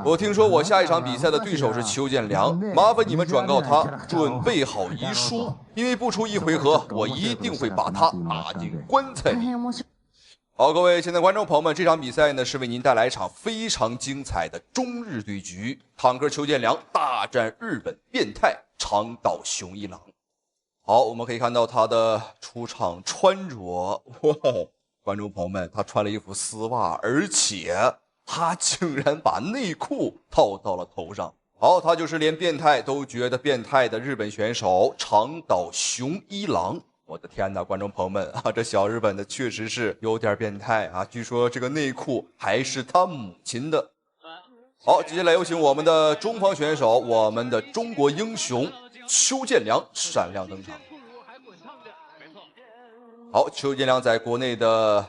我听说我下一场比赛的对手是邱建良，麻烦你们转告他准备好遗书，因为不出一回合，我一定会把他打进棺材里。好，各位现在观众朋友们，这场比赛呢是为您带来一场非常精彩的中日对局，坦克邱建良大战日本变态长岛雄一郎。好，我们可以看到他的出场穿着，哇，观众朋友们，他穿了一副丝袜，而且他竟然把内裤套到了头上。好，他就是连变态都觉得变态的日本选手长岛雄一郎。我的天哪，观众朋友们啊，这小日本的确实是有点变态啊！据说这个内裤还是他母亲的。好，接下来有请我们的中方选手，我们的中国英雄邱建良闪亮登场。好，邱建良在国内的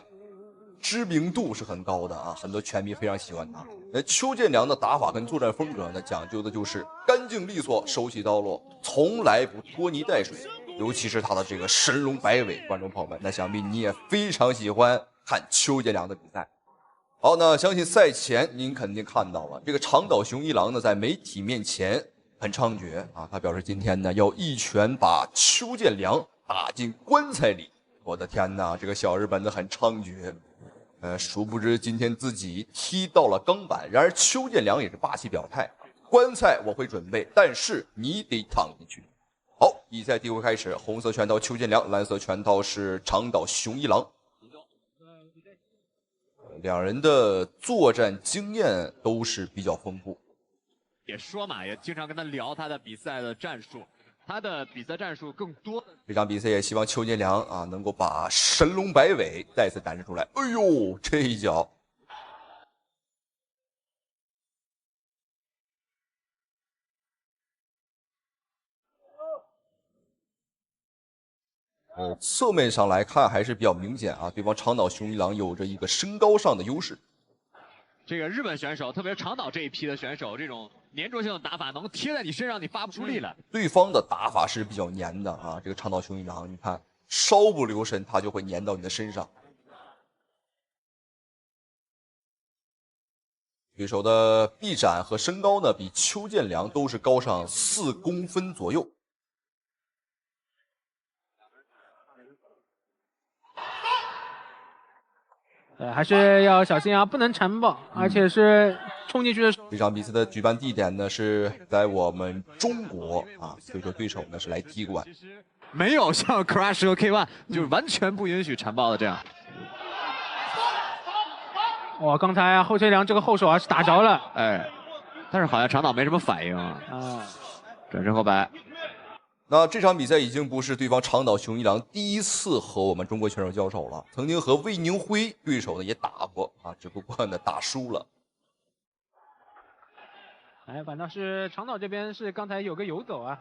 知名度是很高的啊，很多拳迷非常喜欢他。邱建良的打法跟作战风格呢，讲究的就是干净利索、手起刀落，从来不拖泥带水。尤其是他的这个神龙摆尾，观众朋友们，那想必你也非常喜欢看邱建良的比赛。好，那相信赛前您肯定看到了，这个长岛雄一郎呢，在媒体面前很猖獗啊，他表示今天呢要一拳把邱建良打进棺材里。我的天哪，这个小日本的很猖獗。殊不知今天自己踢到了钢板。然而邱建良也是霸气表态，棺材我会准备，但是你得躺进去。好，比赛第一回开始，红色拳套邱建良，蓝色拳套是长岛雄一郎。两人的作战经验都是比较丰富。也说嘛，也经常跟他聊他的比赛的战术，他的比赛战术更多。这场比赛也希望邱建良啊能够把神龙摆尾再次展示出来。哎呦，这一脚！侧面上来看还是比较明显啊，对方长岛雄一郎有着一个身高上的优势。这个日本选手，特别是长岛这一批的选手，这种粘着性的打法能贴在你身上，你发不出力来。对方的打法是比较粘的啊，这个长岛雄一郎，你看稍不留神，他就会粘到你的身上。对手的臂展和身高呢，比邱建良都是高上4公分左右。还是要小心啊，不能残暴，而且是冲进去的。这场比赛的举办地点呢是在我们中国啊，所以说对手呢是来踢馆。没有像 Crush 和 K1 就是完全不允许残暴的这样。哇，刚才后千良这个后手啊是打着了，哎，但是好像长岛没什么反应啊。转身后摆。那这场比赛已经不是对方长岛雄一郎第一次和我们中国选手交手了，曾经和魏宁辉对手呢也打过啊，只不过呢打输了。哎，反倒是长岛这边是刚才有个游走啊。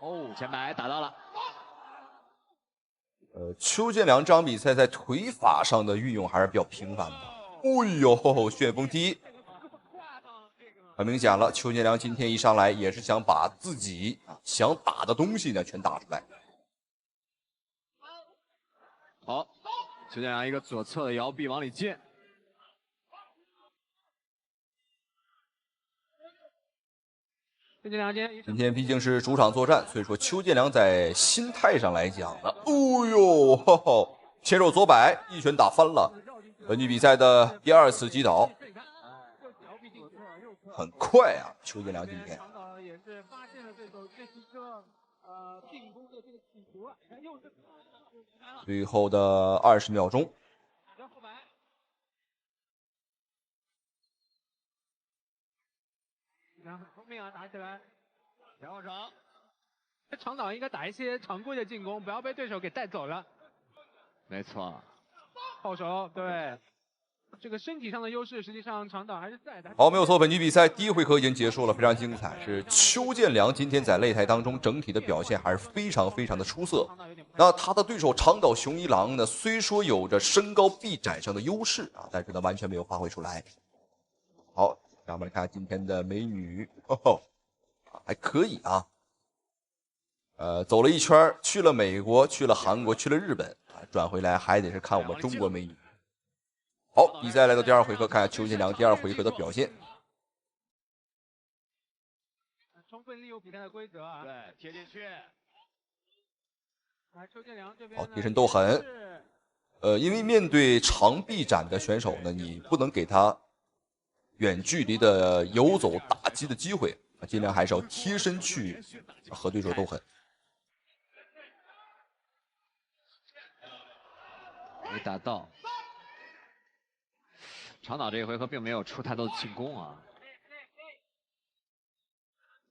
哦，前摆打到了。邱建良这场比赛在腿法上的运用还是比较频繁的。哎呦，旋风踢！很明显了，邱建良今天一上来也是想把自己想打的东西呢全打出来。好，邱建良一个左侧的摇臂往里接。邱建良今天毕竟是主场作战，所以说邱建良在心态上来讲呢，哦呦，吼吼，前手左摆一拳打翻了。本局比赛的第2次击倒。很快啊，邱建良今天。也是发现了对手这一个进攻的这个企图，又是最后的20秒钟。很聪明啊，打起来。前后长，长岛应该打一些常规的进攻，不要被对手给带走了。没错，后手对。这个身体上的优势，实际上长岛还是在的。好，没有错，本局比赛第一回合已经结束了，非常精彩。是邱建良今天在擂台当中整体的表现还是非常的出色。那他的对手长岛雄一郎呢，虽说有着身高臂展上的优势啊，但是呢完全没有发挥出来。好，让我们来看今天的美女，哦，还可以啊。走了一圈，去了美国，去了韩国，去了日本啊，转回来还得是看我们中国美女。好，比赛来到第二回合，看下邱建良第二回合的表现。充分利用比赛的规则啊，对，贴进去。邱建良这边好，贴身斗狠。因为面对长臂斩的选手呢，你不能给他远距离的游走打击的机会，尽量还是要贴身去和对手斗狠。没打到。长岛这一回合并没有出太多的进攻啊。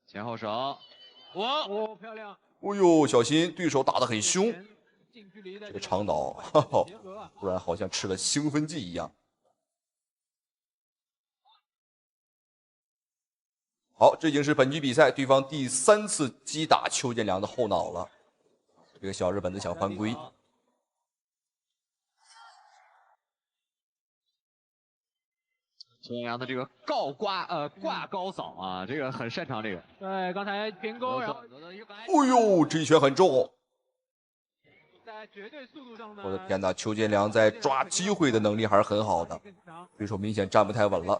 前后手，哇，漂亮！哦呦，小心，对手打得很凶。这个长岛，不然好像吃了兴奋剂一样。好，这已经是本局比赛对方第3次击打邱建良的后脑了。这个小日本子想犯规。邱建良的这个挂高扫啊，这个很擅长这个。对，刚才平勾，然后，哦呦，这一拳很重。在绝对速度上呢，我的天哪，邱建良在抓机会的能力还是很好的，对手明显站不太稳了。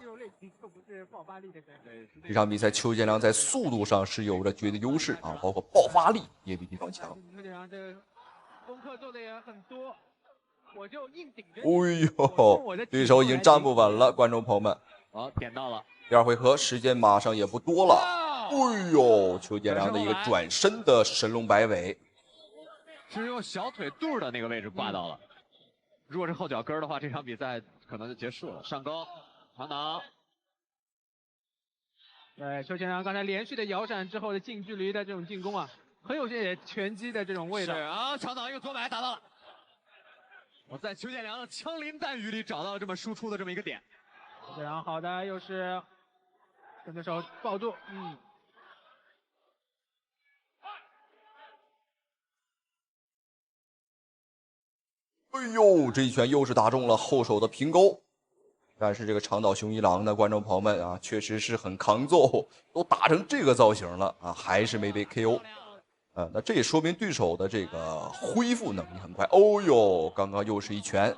这场比赛邱建良在速度上是有着绝对优势啊，包括爆发力也比对方强。邱建良这个功课做的也很多。我就硬顶着。哎呦，对手已经站不稳了，观众朋友们。好，点到了。第二回合时间马上也不多了。哎呦，邱建良的一个转身的神龙摆尾，是用小腿肚的那个位置挂到了。如果是后脚跟的话，这场比赛可能就结束了。上勾，长岛。对，邱建良刚才连续的摇闪之后的近距离的这种进攻啊，很有些拳击的这种味道。是啊，长岛一个左摆打到了。我在邱建良的枪林弹雨里找到了这么输出的这么一个点，非常好的，又是跟对手抱住，哎呦，这一拳又是打中了后手的平勾，但是这个长岛雄一郎的观众朋友们啊，确实是很抗揍，都打成这个造型了啊，还是没被 KO。那这也说明对手的这个恢复能力很快。哦呦，刚刚又是一拳。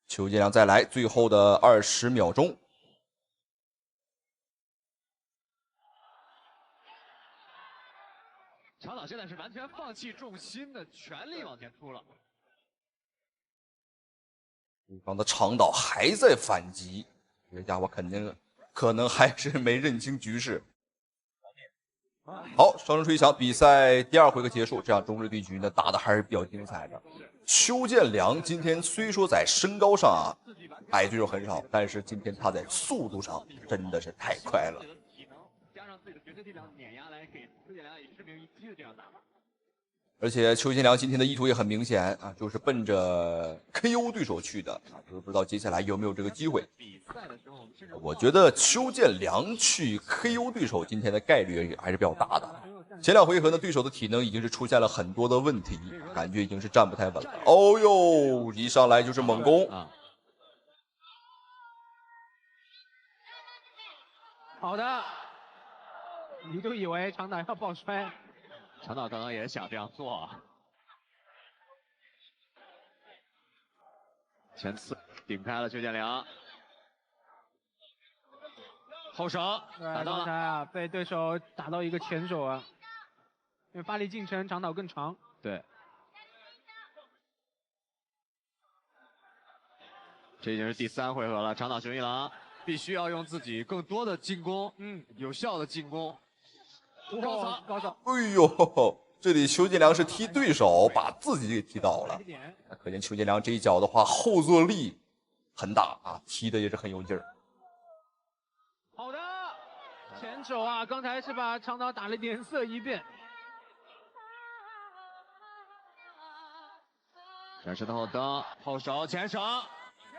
邱建良再来，最后的20秒钟。长岛现在是完全放弃重心的，全力往前突了。对方的长岛还在反击，这家伙可能还是没认清局势。好，双声吹响，比赛第二回合结束。这场中日对局呢，打的还是比较精彩的。邱建良今天虽说在身高上啊，矮对手很少，但是今天他在速度上真的是太快了。加上自己的绝对力量碾压来给邱建良以致命一击的这样打法。而且邱建良今天的意图也很明显啊，就是奔着 KO 对手去的啊，就是不知道接下来有没有这个机会。我觉得邱建良去 KO 对手今天的概率还是比较大的。前两回合呢，对手的体能已经是出现了很多的问题，感觉已经是站不太稳了。哦呦，一上来就是猛攻啊！好的，一度以为长岛要爆摔。长岛刚刚也想这样做，前刺顶开了邱建良，后手打到了，刚才啊被对手打到一个前手啊，因为发力进程长岛更长。对，这已经是第3回合了，长岛雄一郎必须要用自己更多的进攻，有效的进攻。高扫，哎呦，这里邱建良是踢对手，把自己给踢倒了。可见邱建良这一脚的话，后坐力很大啊，踢的也是很有劲儿。好的，前手啊，刚才是把长岛打了脸色一变。转身的后蹬，后手前手。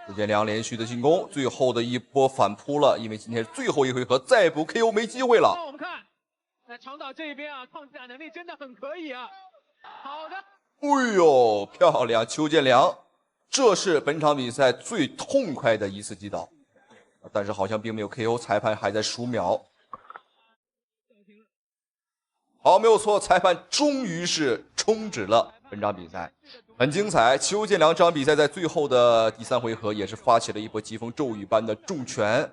邱建良连续的进攻，最后的一波反扑了，因为今天最后一回合再不 KO 没机会了。那我们看。那长岛这边啊，抗击打能力真的很可以啊。好的，哎呦，漂亮，邱建良，这是本场比赛最痛快的一次击倒，但是好像并没有 KO，裁判还在数秒。好，没有错，裁判终于是终止了本场比赛，很精彩。邱建良这场比赛在最后的第3回合也是发起了一波疾风骤雨般的重拳。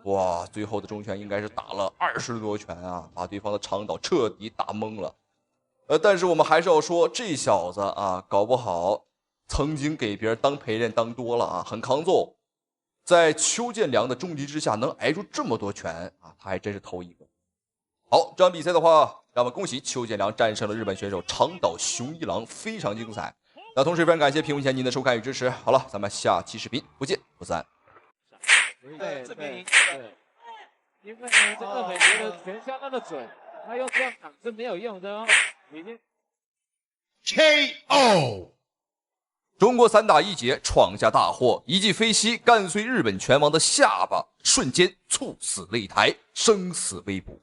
哇，最后的重拳应该是打了20多拳啊，把对方的长岛彻底打懵了。但是我们还是要说，这小子啊，搞不好曾经给别人当陪练当多了啊，很抗揍。在邱建良的重击之下，能挨住这么多拳啊，他还真是头一个。好，这场比赛的话，让我们恭喜邱建良战胜了日本选手长岛雄一郎，非常精彩。那同时非常感谢屏幕前您的收看与支持。好了，咱们下期视频不见不散。对，这边赢对，因为呢，这个美国的拳相当的准，他用这样挡是没有用的哦，已经 KO。中国散打一姐闯下大祸，一记飞膝干碎日本拳王的下巴，瞬间猝死擂台，生死未卜。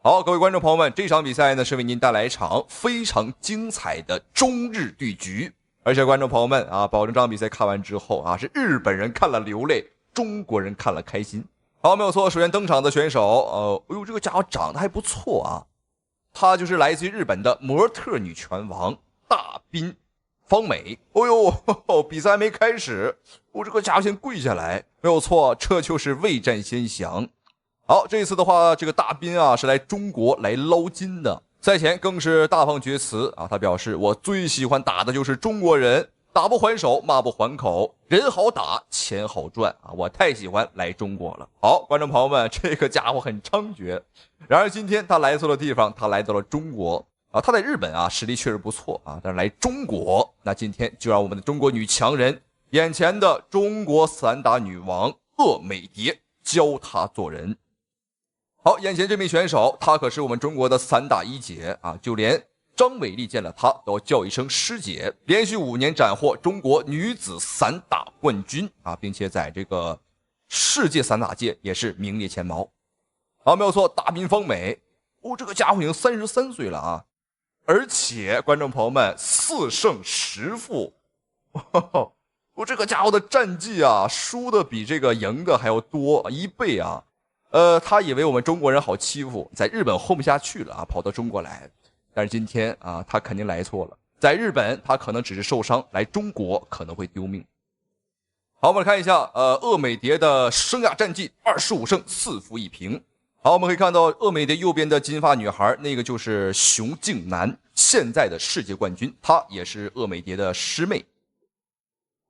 好，各位观众朋友们，这场比赛呢是为您带来一场非常精彩的中日对局，而且观众朋友们啊，保证这场比赛看完之后啊，是日本人看了流泪，中国人看了开心。好，没有错，首先登场的选手，哎呦，这个家伙长得还不错啊，他就是来自于日本的模特女拳王大滨方美。哦呦，比赛还没开始，我这个家伙先跪下来，没有错，这就是未战先降。好，这次的话，这个大滨啊是来中国来捞金的，赛前更是大放厥词啊，他表示我最喜欢打的就是中国人，打不还手，骂不还口，人好打，钱好赚啊，我太喜欢来中国了。好，观众朋友们，这个家伙很猖獗，然而今天他来错了地方，他来到了中国啊，他在日本啊实力确实不错啊，但是来中国，那今天就让我们的中国女强人，眼前的中国散打女王鄂美蝶教她做人。好，眼前这名选手，她可是我们中国的散打一姐啊，就连张伟丽见了她都要叫一声师姐，连续5年斩获中国女子散打冠军啊，并且在这个世界散打界也是名列前茅。好，没有错，大滨方美，这个家伙已经33岁了啊，而且观众朋友们，4胜10负，这个家伙的战绩啊，输的比这个赢的还要多1倍啊。他以为我们中国人好欺负，在日本混不下去了啊，跑到中国来。但是今天啊，他肯定来错了。在日本，他可能只是受伤，来中国可能会丢命。好，我们来看一下，鄂美蝶的生涯战绩25胜4负1平。好，我们可以看到鄂美蝶右边的金发女孩，那个就是熊静南，现在的世界冠军，她也是鄂美蝶的师妹。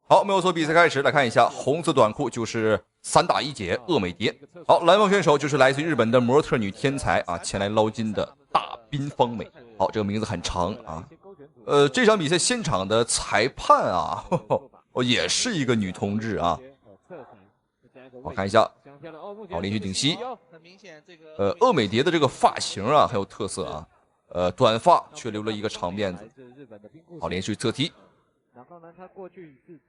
好，没有错，比赛开始，来看一下，红色短裤就是散打一姐鄂美蝶。好，蓝方选手就是来自于日本的模特女天才啊，前来捞金的大滨方美。好，这个名字很长啊。这场比赛现场的裁判啊，也是一个女同志啊。我看一下，好，连续顶膝。鄂美蝶的这个发型啊很有特色啊，短发却留了一个长辫子。好，连续侧踢。然后呢，他过去是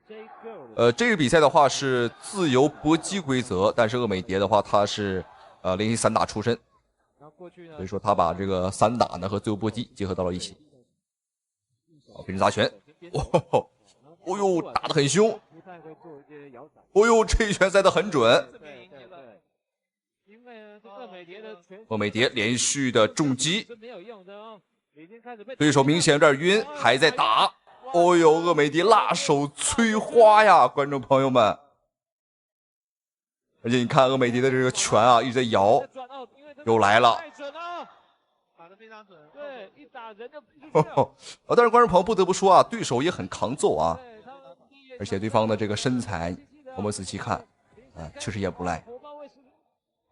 这个比赛的话是自由搏击规则，但是鄂美蝶的话，他是连续散打出身，所以说他把这个散打呢和自由搏击结合到了一起。好，平时砸拳，哦呦，打得很凶，哦呦，这一拳塞得很准。鄂美蝶连续的重击，对手明显有点晕，还在打。哦呦，鄂美蝶辣手摧花呀，观众朋友们！而且你看鄂美蝶的这个拳啊，一直在摇，又来了。打得非常准，对，一打人就但是观众朋友不得不说啊，对手也很抗揍啊，而且对方的这个身材，我们仔细看，确实也不赖。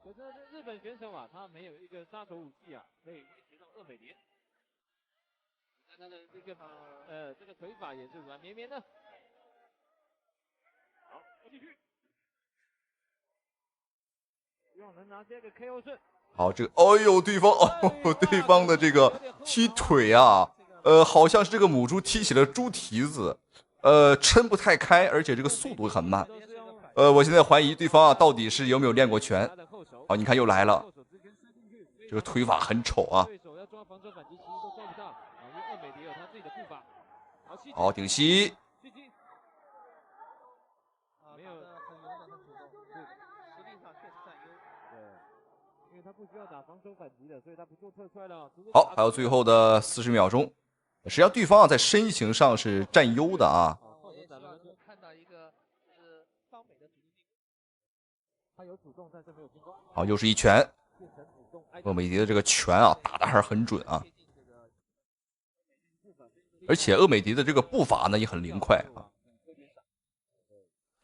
可是日本选手啊，他没有一个杀手武器啊，可以威胁到鄂美蝶。他的这个这个腿法也是软绵绵的。好，继续，希望能拿这个 KO 顺。好，这个，哎呦，对方的这个踢腿啊，好像是这个母猪踢起了猪蹄子，抻不太开，而且这个速度很慢。我现在怀疑对方啊，到底是有没有练过拳。好，你看又来了，这个腿法很丑啊。好，顶膝。因为他不需要打防守反击的，所以他不做特踹了。好，还有最后的40秒钟，实际上对方啊在身形上是占优的啊。看到一个是方美的主力进攻，他有主动，但是没有进攻。好，又是一拳，厄美迪的这个拳啊打得还是很准啊，而且厄美迪的这个步伐呢也很灵快啊，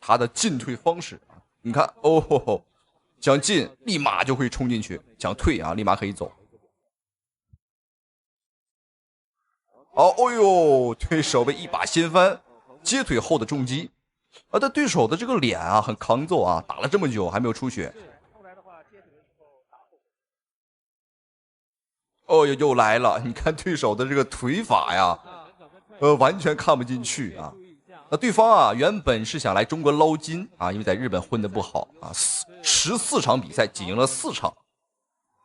他的进退方式啊，你看哦，想进立马就会冲进去，想退啊立马可以走。好，哦呦，对手被一把掀翻，接腿后的重击，但对手的这个脸啊很抗揍啊，打了这么久还没有出血。哦，又来了，你看对手的这个腿法呀，完全看不进去啊。那对方啊原本是想来中国捞金啊，因为在日本混得不好啊，14场比赛仅赢了4场。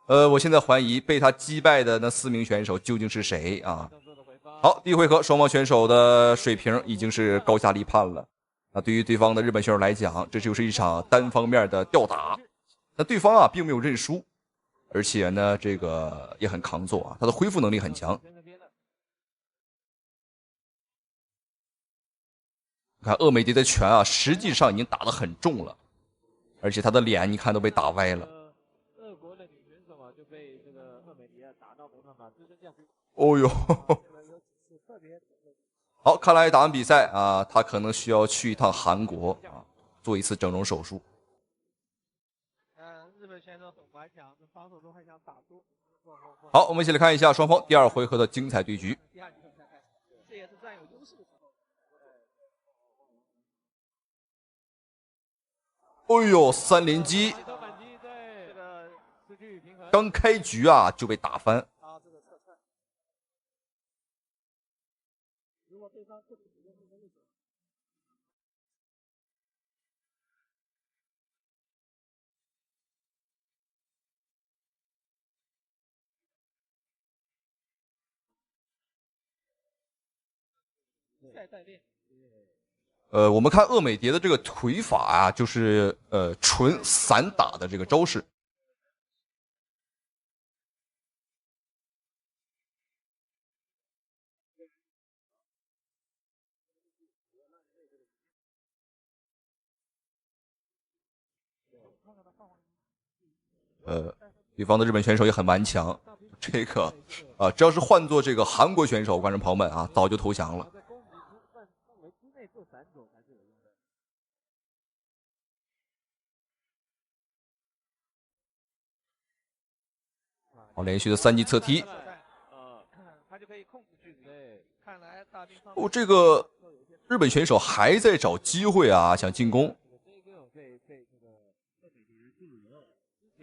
我现在怀疑被他击败的那4名选手究竟是谁啊？好，第一回合双方选手的水平已经是高下立判了。那对于对方的日本选手来讲，这就是一场单方面的吊打。那对方啊并没有认输，而且呢这个也很抗揍啊，他的恢复能力很强。看厄美迪的拳啊，实际上已经打得很重了，而且他的脸你看都被打歪了。俄国的女选手啊就被这个厄美迪打到没办法，只剩下。哦呦，好，看来打完比赛啊，他可能需要去一趟韩国啊，做一次整容手术。日本选手很顽强，防守中还想打住。好，我们一起来看一下双方第2回合的精彩对局。这也是占有优势的时候。哎呦，3连击，刚开局啊就被打翻。如果对方不主动这个位置，再代练。我们看厄美蝶的这个腿法啊，就是纯散打的这个招式。对方的日本选手也很顽强，这个只要是换做这个韩国选手，观众朋友们啊，早就投降了。好，连续的3级侧踢。哦，这个日本选手还在找机会啊，想进攻。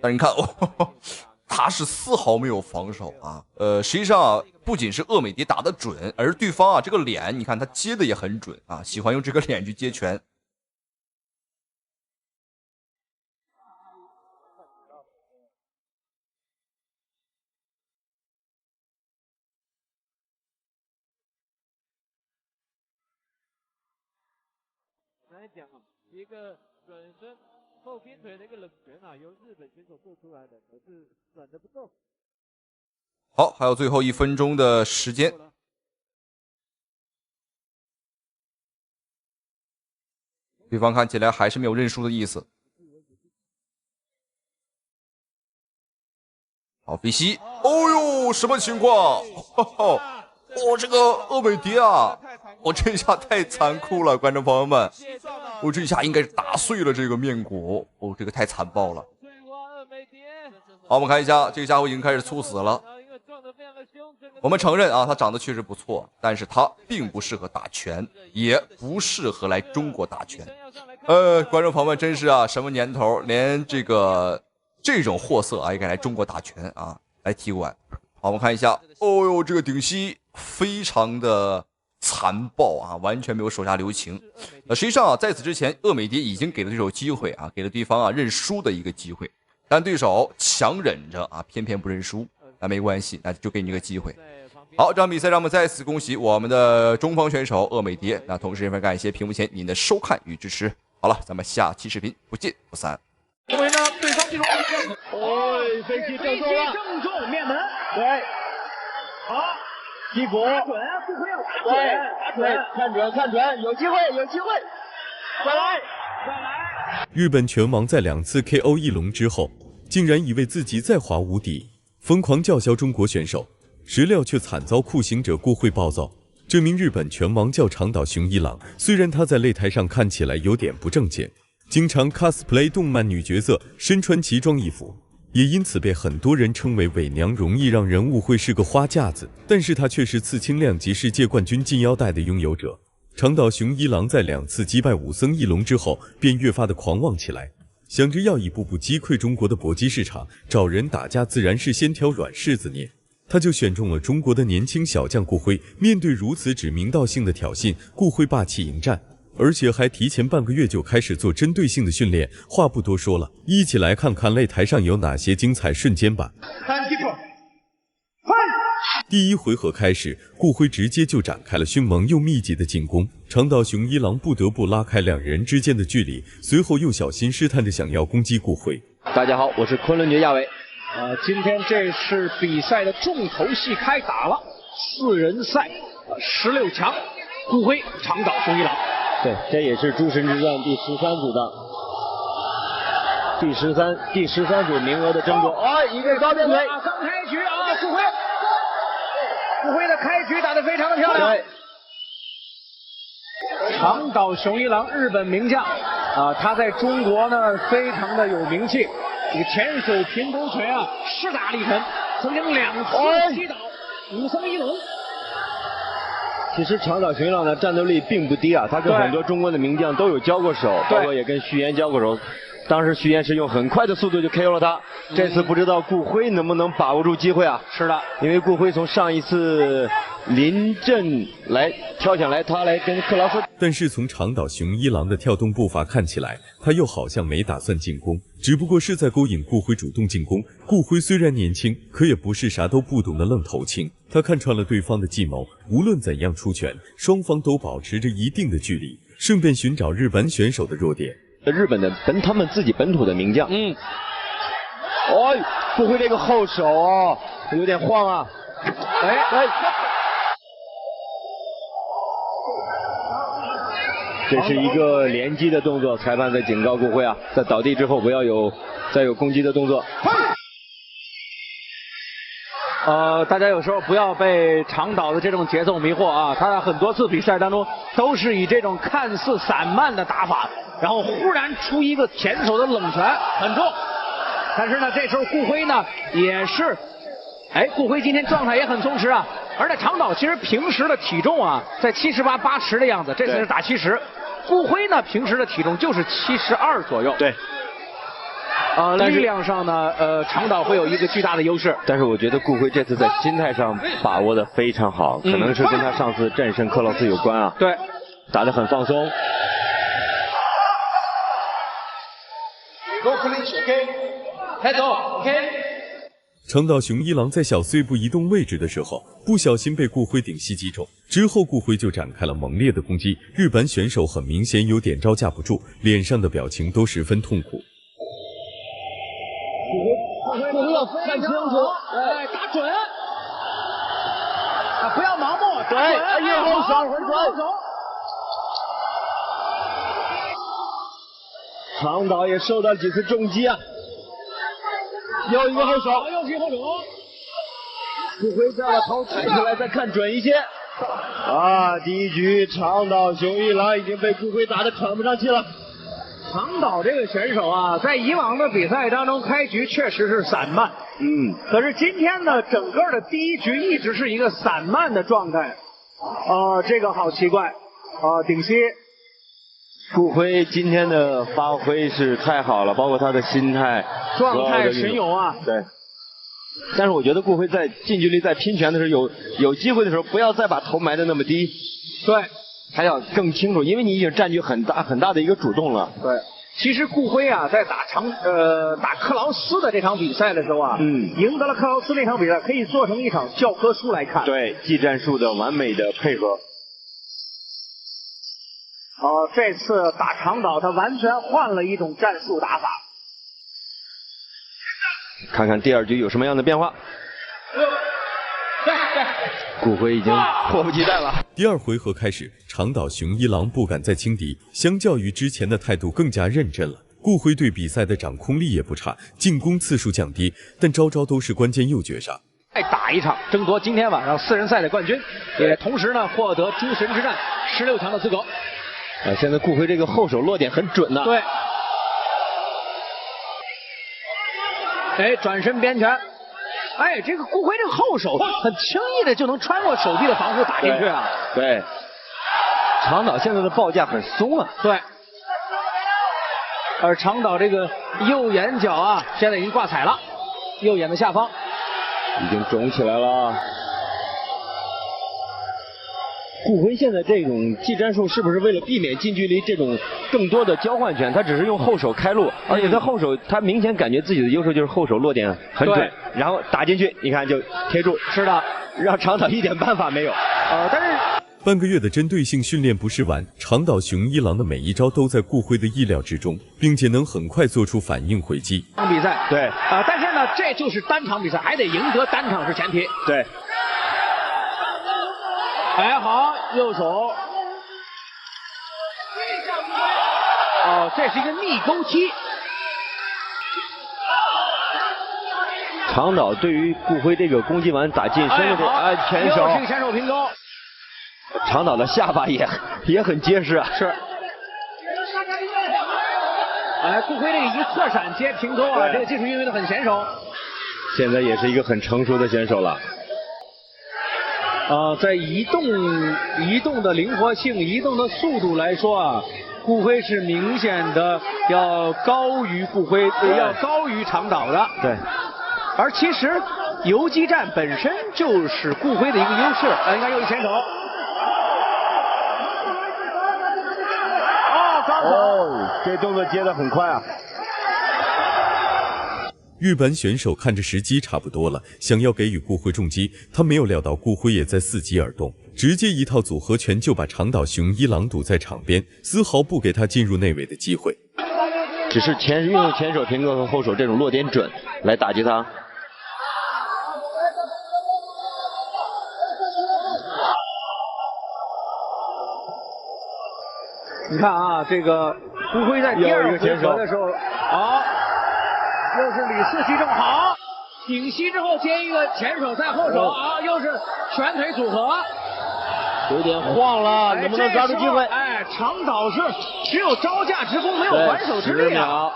但是你看，哦，他是丝毫没有防守啊。实际上啊，不仅是厄美迪打得准，而对方啊这个脸，你看他接的也很准啊，喜欢用这个脸去接拳。来讲啊，一个转身后偏腿的一个冷拳啊，由日本选手做出来的，可是转得不够。好，还有最后1分钟的时间。对方看起来还是没有认输的意思。好，比西，哦呦，什么情况？哦，这个厄美迪啊，我这一下太残酷了，观众朋友们，我这一下应该是打碎了这个面骨，哦，这个太残暴了。好，我们看一下，这个家伙已经开始猝死了。我们承认啊，他长得确实不错，但是他并不适合打拳，也不适合来中国打拳。观众朋友们，真是啊，什么年头，连这种货色啊也敢来中国打拳啊，来踢馆。好，我们看一下，哦呦，这个顶膝非常的残暴啊，完全没有手下留情。实际上啊，在此之前，厄美迪已经给了对手机会啊，给了对方啊认输的一个机会，但对手强忍着啊，偏偏不认输。那没关系，那就给你一个机会。好，这场比赛让我们再次恭喜我们的中方选手厄美迪。那同时也非常感谢屏幕前您的收看与支持。好了，咱们下期视频不见不散。因为呢，对方这种飞机正中了，正中面门。对，好，击鼓，打准，不会要打准，对，看准，有机会，再来。日本拳王在2次 KO 一龙之后，竟然以为自己在华无敌，疯狂叫嚣中国选手，谁料却惨遭酷刑者顾辉暴揍。这名日本拳王叫长岛雄一郎，虽然他在擂台上看起来有点不正经，经常 cosplay 动漫女角色，身穿奇装异服，也因此被很多人称为伪娘，容易让人误会是个花架子。但是他却是次轻量级世界冠军金腰带的拥有者。长岛雄一郎在2次击败武僧义龙之后，便越发的狂妄起来，想着要一步步击溃中国的搏击市场，找人打架自然是先挑软柿子捏。他就选中了中国的年轻小将顾辉，面对如此指名道姓的挑衅，顾辉霸气迎战，而且还提前半个月就开始做针对性的训练。话不多说了，一起来看看擂台上有哪些精彩瞬间吧。第一回合开始，顾辉直接就展开了迅猛又密集的进攻，长岛雄一郎不得不拉开两人之间的距离，随后又小心试探着想要攻击顾辉。大家好，我是昆仑决亚伟。今天这是比赛的重头戏开打了，4人赛，16强，顾辉、长岛雄一郎。对，这也是诸神之战第13组的第13组名额的争夺。一个高变腿，刚开局啊，顾辉的开局打得非常的漂亮。对，长岛雄一郎，日本名将他在中国呢非常的有名气。这个前手平头锤啊，势大力沉，曾经2次击倒武僧义龙。其实长岛雄一郎的战斗力并不低啊，他跟很多中国的名将都有交过手，包括也跟徐岩交过手。当时徐岩是用很快的速度就 KO 了他，这次不知道顾辉能不能把握住机会啊？是的，因为顾辉从上一次临阵来跳起来，他来跟克劳斯。但是从长岛雄一郎的跳动步伐看起来，他又好像没打算进攻，只不过是在勾引顾辉主动进攻。顾辉虽然年轻，可也不是啥都不懂的愣头青，他看穿了对方的计谋，无论怎样出拳，双方都保持着一定的距离，顺便寻找日本选手的弱点。日本的他们自己本土的名将，顾辉这个后手有点晃啊，这是一个连击的动作，裁判在警告顾辉啊，在倒地之后不要再有攻击的动作。大家有时候不要被长岛的这种节奏迷惑啊，他在很多次比赛当中都是以这种看似散漫的打法，然后忽然出一个前手的冷拳，很重。但是呢，这时候顾辉呢也是，顾辉今天状态也很松弛啊。而且长岛其实平时的体重啊，在78、80的样子，这次是打70。顾辉呢平时的体重就是72左右。对。力量上呢，长岛会有一个巨大的优势。但是我觉得顾辉这次在心态上把握的非常好，可能是跟他上次战胜克劳斯有关啊。对，打得很放松。开走 ，OK。长岛雄一郎在小碎步移动位置的时候，不小心被顾辉顶膝击中，之后顾辉就展开了猛烈的攻击。日本选手很明显有点招架不住，脸上的表情都十分痛苦。顾辉要看清楚，打准，不要盲目，打准，右后手回转。长岛也受到几次重击啊，又一个后手，又是后手。顾辉再把头抬起来，再看准一些。第一局长岛雄一郎已经被顾辉打得喘不上气了。长岛这个选手啊，在以往的比赛当中开局确实是散漫，可是今天呢，整个的第一局一直是一个散漫的状态，这个好奇怪，顶膝。顾辉今天的发挥是太好了，包括他的心态、状态神勇啊。对。但是我觉得顾辉在近距离在拼拳的时候，有机会的时候，不要再把头埋得那么低。对。还要更清楚，因为你已经占据很大的一个主动了。对。其实顾辉啊，在打克劳斯的这场比赛的时候啊，赢得了克劳斯那场比赛，可以做成一场教科书来看。对，技战术的完美的配合。这次打长岛，他完全换了一种战术打法。看看第2局有什么样的变化。顾辉已经迫不及待了。第2回合开始，长岛雄一郎不敢再轻敌，相较于之前的态度更加认真了。顾辉对比赛的掌控力也不差，进攻次数降低，但招招都是关键又绝杀。再打一场，争夺今天晚上4人赛的冠军，也同时呢获得诸神之战16强的资格。现在顾辉这个后手落点很准呐。对。转身边拳。这个顾辉这个后手很轻易的就能穿过手臂的防护打进去啊。对。长岛现在的报价很松啊。对。而长岛这个右眼角啊，现在已经挂彩了，右眼的下方已经肿起来了。顾辉现在这种技战术是不是为了避免近距离这种更多的交换拳，他只是用后手开路，而且他后手他明显感觉自己的优势就是后手落点很准，然后打进去，你看就贴住。是的，让长岛一点办法没有。但是半个月的针对性训练不是完，长岛雄一郎的每一招都在顾辉的意料之中，并且能很快做出反应回击。比赛对但是呢，这就是单场比赛，还得赢得单场是前提。对。好，右手。这是一个逆勾踢。长岛对于顾辉这个攻击完打近身的前手，又是一个前手平勾。长岛的下巴也很结实啊。是。顾辉这个一侧闪接平勾啊，这个技术运用的很娴熟。现在也是一个很成熟的选手了。在移动的灵活性、移动的速度来说啊，顾辉是明显的要高于要高于长岛的。对。而其实游击战本身就是顾辉的一个优势。你看又一前手。这动作接得很快啊。日本选手看着时机差不多了，想要给予顾辉重击，他没有料到顾辉也在伺机而动，直接一套组合拳就把长岛雄一郎堵在场边，丝毫不给他进入内围的机会。只是运用前手平勾和后手这种落点准来打击他。你看啊，这个顾辉在第2回合的时候，好。又是李四击中，好，顶膝之后接一个前手再后手，又是拳腿组合，有点晃了，能不能抓住机会？长岛是只有招架之功，没有还手之力啊。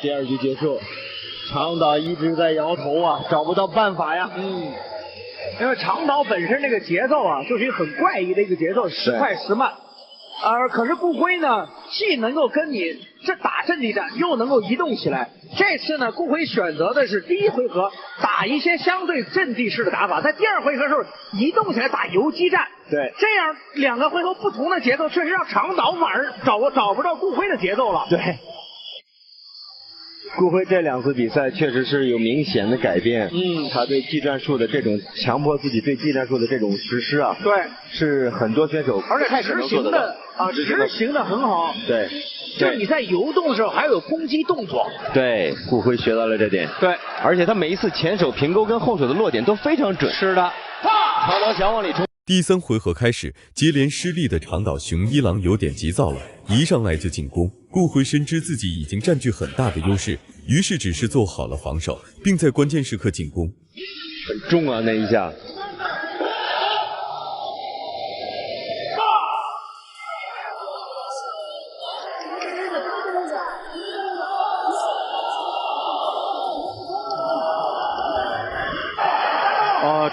第2局结束，长岛一直在摇头啊，找不到办法呀。因为长岛本身这个节奏啊，就是一个很怪异的一个节奏，时快时慢。可是顾辉呢，既能够跟你打阵地战，又能够移动起来。这次呢，顾辉选择的是第1回合打一些相对阵地式的打法，在第2回合的时候移动起来打游击战。对，这样2个回合不同的节奏，确实让长岛反而找不到顾辉的节奏了。对。顾辉这2次比赛确实是有明显的改变，他对技战术的这种强迫自己对技战术的这种实施啊，对，是很多选手而且他执行的很好，对，就是你在游动的时候还有攻击动作，对，顾辉学到了这点，对，而且他每一次前手平勾跟后手的落点都非常准，是的，长岛想往里冲。第3回合开始，接连失利的长岛雄一郎有点急躁了，一上来就进攻。顾辉深知自己已经占据很大的优势，于是只是做好了防守，并在关键时刻进攻。很重啊，那一下。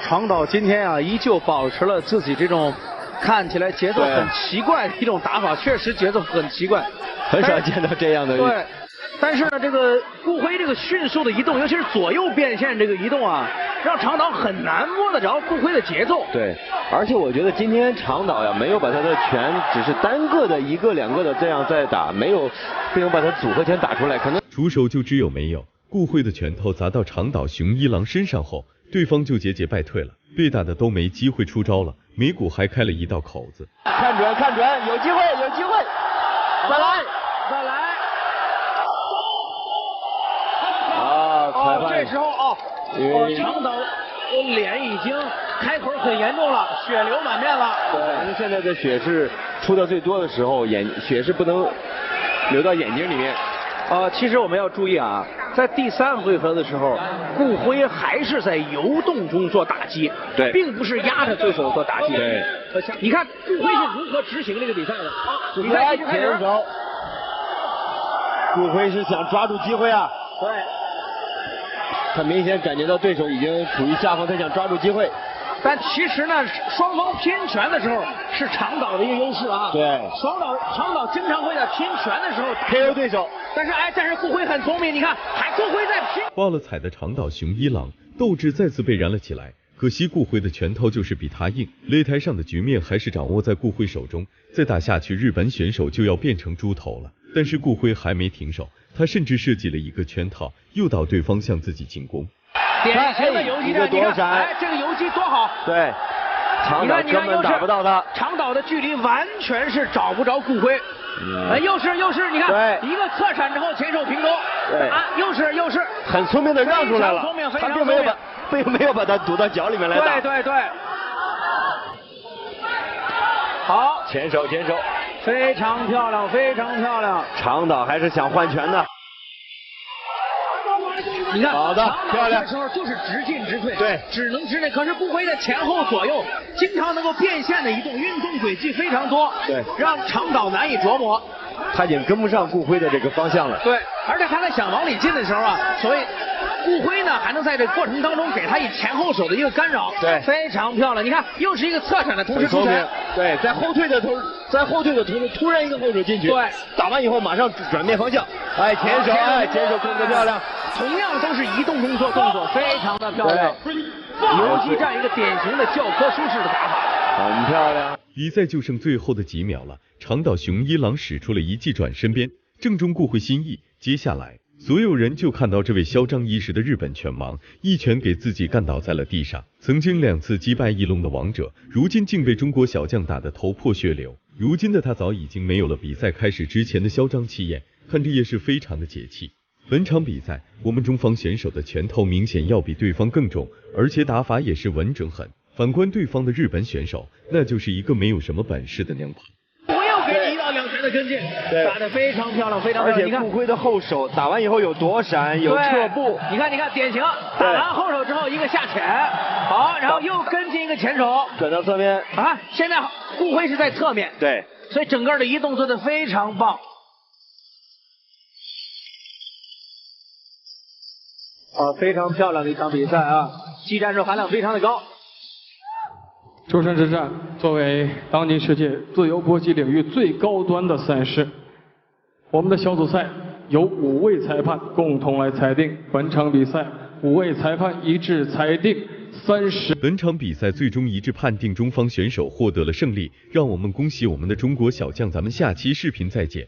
长岛今天啊，依旧保持了自己这种看起来节奏很奇怪的一种打法，确实节奏很奇怪，很少见到这样的。对，但是呢，这个顾辉这个迅速的移动，尤其是左右变线这个移动啊，让长岛很难摸得着顾辉的节奏。对，而且我觉得今天长岛呀，没有把他的拳只是单个的1个2个的这样在打，没有把他组合拳打出来，可能出手就只有没有。顾辉的拳头砸到长岛雄一郎身上后，对方就节节败退了，被打的都没机会出招了，眉骨还开了一道口子。看准，看准，有机会，有机会，再来，再来。啊，裁判，这时候长岛脸已经开口很严重了，血流满面了。对，因为现在的血是出的最多的时候，血是不能流到眼睛里面。其实我们要注意啊，在第3回合的时候，顾辉还是在游动中做打击，对，并不是压着对手做打击。对，你看顾辉是如何执行这个比赛的？比赛继续开始。顾辉是想抓住机会啊。对。他明显感觉到对手已经处于下风，他想抓住机会。但其实呢，双方拼拳的时候是长岛的一个优势啊。对，长岛经常会在拼拳的时候KO 对手。但是顾辉很聪明，你看，顾辉在拼。挂了彩的长岛雄一郎斗志再次被燃了起来，可惜顾辉的拳头就是比他硬，擂台上的局面还是掌握在顾辉手中，再打下去日本选手就要变成猪头了。但是顾辉还没停手，他甚至设计了一个圈套，诱导对方向自己进攻。典型的游击战，你看，这个游击多好！对，长岛根本打不到他。长岛的距离完全是找不着顾辉。又是，你看，一个侧闪之后前手平勾。对啊，又是，很聪明的让出来了。聪明，他并没有把他堵到脚里面来打。对。好，前手，非常漂亮，非常漂亮。长岛还是想换拳的。你看，好的，漂亮。这时候就是直进直退，对，只能直内。可是顾辉的前后左右经常能够变线的移动，运动轨迹非常多，对，让长岛难以琢磨。他已经跟不上顾辉的这个方向了。对，而且他在想往里进的时候啊，所以顾辉呢还能在这个过程当中给他以前后手的一个干扰，对，非常漂亮。你看，又是一个侧闪的同时出拳，对，在后退的同时突然一个后手进去，对，打完以后马上转变方向，前手控制漂亮。同样都是移动中做动作，非常的漂亮。游击战一个典型的教科书式的打法，很漂亮。比赛就剩最后的几秒了，长岛雄一郎使出了一记转身鞭，正中顾辉心意。接下来，所有人就看到这位嚣张一时的日本拳王一拳给自己干倒在了地上。曾经2次击败翼龙的王者，如今竟被中国小将打得头破血流。如今的他早已经没有了比赛开始之前的嚣张气焰，看着也是非常的解气。本场比赛，我们中方选手的拳头明显要比对方更重，而且打法也是稳整狠。反观对方的日本选手，那就是一个没有什么本事的娘炮。我又给你1到2拳的跟进，打得非常漂亮，非常漂亮。而且顾辉的后手打完以后有躲闪，有撤步。你看，典型。打完后手之后一个下潜，好，然后又跟进一个前手，转到侧面。啊，现在顾辉是在侧面，对，所以整个的移动做得非常棒。非常漂亮的一场比赛啊，技战术含量非常的高。诸神之战作为当今世界自由搏击领域最高端的赛事，我们的小组赛由5位裁判共同来裁定。本场比赛5位裁判一致裁定30。本场比赛最终一致判定中方选手获得了胜利，让我们恭喜我们的中国小将。咱们下期视频再见。